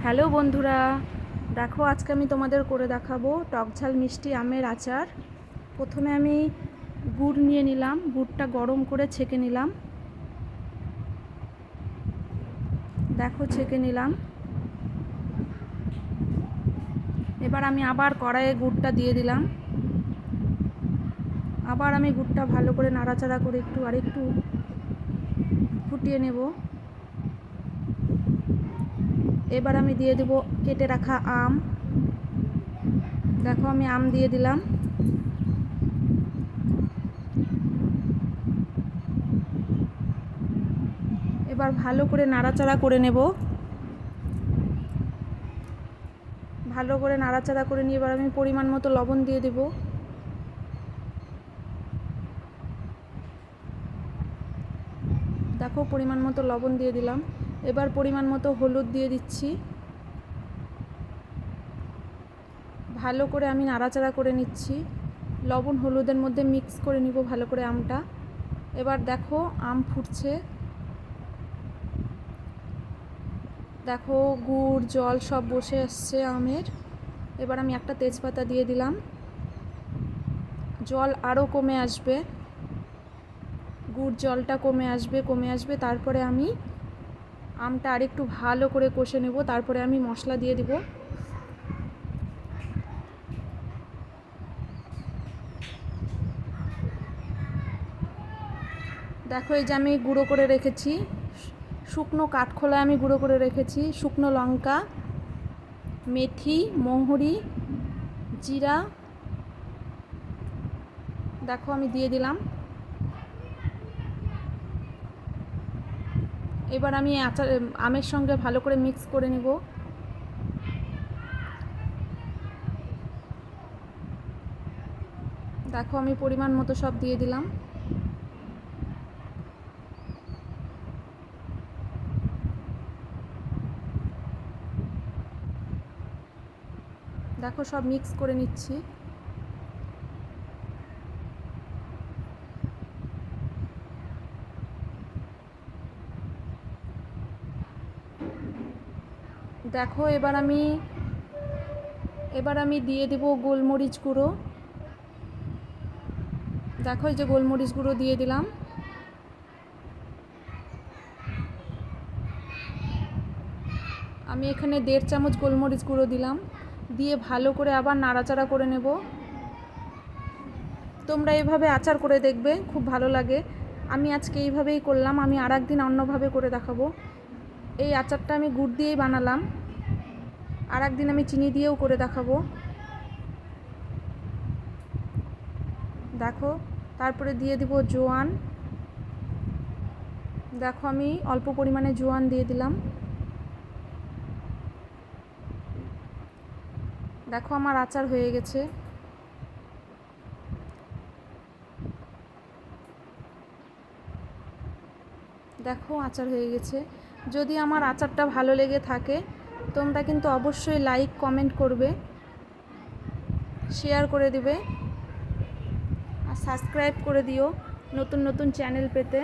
Hello বন্ধুরা, দেখো আজকে আমি তোমাদের করে দেখাবো টকঝাল মিষ্টি আমের আচার। প্রথমে আমি গুড় নিয়ে নিলাম, গুড়টা গরম করে ছেঁকে নিলাম। দেখো ছেঁকে নিলাম। এবার আমি আবার কড়াইয়ে গুড়টা দিয়ে দিলাম। আবার আমি গুড়টা ভালো করে নাড়াচাড়া করে আরেকটু ফুটিয়ে নেব। এবার আমি দিয়ে দেব কেটে রাখা আম। দেখো আমি আম দিয়ে দিলাম। এবার ভালো করে নাড়াচাড়া করে নেব। ভালো করে নাড়াচাড়া করে নিয়ে এবার আমি পরিমাণ মতো লবণ দিয়ে দেব। দেখো পরিমাণ মতো লবণ দিয়ে দিলাম। এবার পরিমাণ মতো হলুদ দিয়ে দিচ্ছি। ভালো করে আমি নাড়াচাড়া করে নিচ্ছি। লবণ হলুদের মধ্যে মিক্স করে নিব ভালো করে আমটা। এবার দেখো আম ফুটছে। দেখো গুড় জল সব বসে আসছে আমের। এবার আমি একটা তেজপাতা দিয়ে দিলাম। জল আরও কমে আসবে, গুড় জলটা কমে আসবে। তারপরে আমি আমটা আরেকটু ভালো করে কষে নেব। তারপরে আমি মশলা দিয়ে দিব। দেখো এই যে আমি গুঁড়ো করে রেখেছি, শুকনো কাঠখোলা আমি গুঁড়ো করে রেখেছি শুকনো লঙ্কা, মেথি, মৌরি, জিরা। দেখো আমি দিয়ে দিলাম। এবার আমি আমের সঙ্গে ভালো করে মিক্স করে নিব। দেখো আমি পরিমাণ মতো সব দিয়ে দিলাম। দেখো সব মিক্স করে নিচ্ছি। দেখো এবার আমি দিয়ে দেব গোলমরিচ গুঁড়ো। দেখো এই যে গোলমরিচ গুঁড়ো দিয়ে দিলাম। আমি এখানে 1.5 চামচ গোলমরিচ গুঁড়ো দিলাম। দিয়ে ভালো করে আবার নাড়াচাড়া করে নেব। তোমরা এইভাবে আচার করে দেখবে, খুব ভালো লাগে। আমি আজকে এইভাবেই করলাম, আমি আর একদিন অন্যভাবে করে দেখাবো। এই আচারটা আমি গুড় দিয়েই বানালাম, আর একদিন আমি চিনি দিয়েও করে দেখাবো। দেখো তারপরে দিয়ে দিব জোয়ান। দেখো আমি অল্প পরিমাণে জোয়ান দিয়ে দিলাম। দেখো আমার আচার হয়ে গেছে। দেখো আচার হয়ে গেছে। যদি আমার আচারটা ভালো লেগে থাকে তোমরা কিন্তু অবশ্যই লাইক কমেন্ট করবে, শেয়ার করে দিবে আর সাবস্ক্রাইব করে দিও নতুন নতুন চ্যানেল পেতে।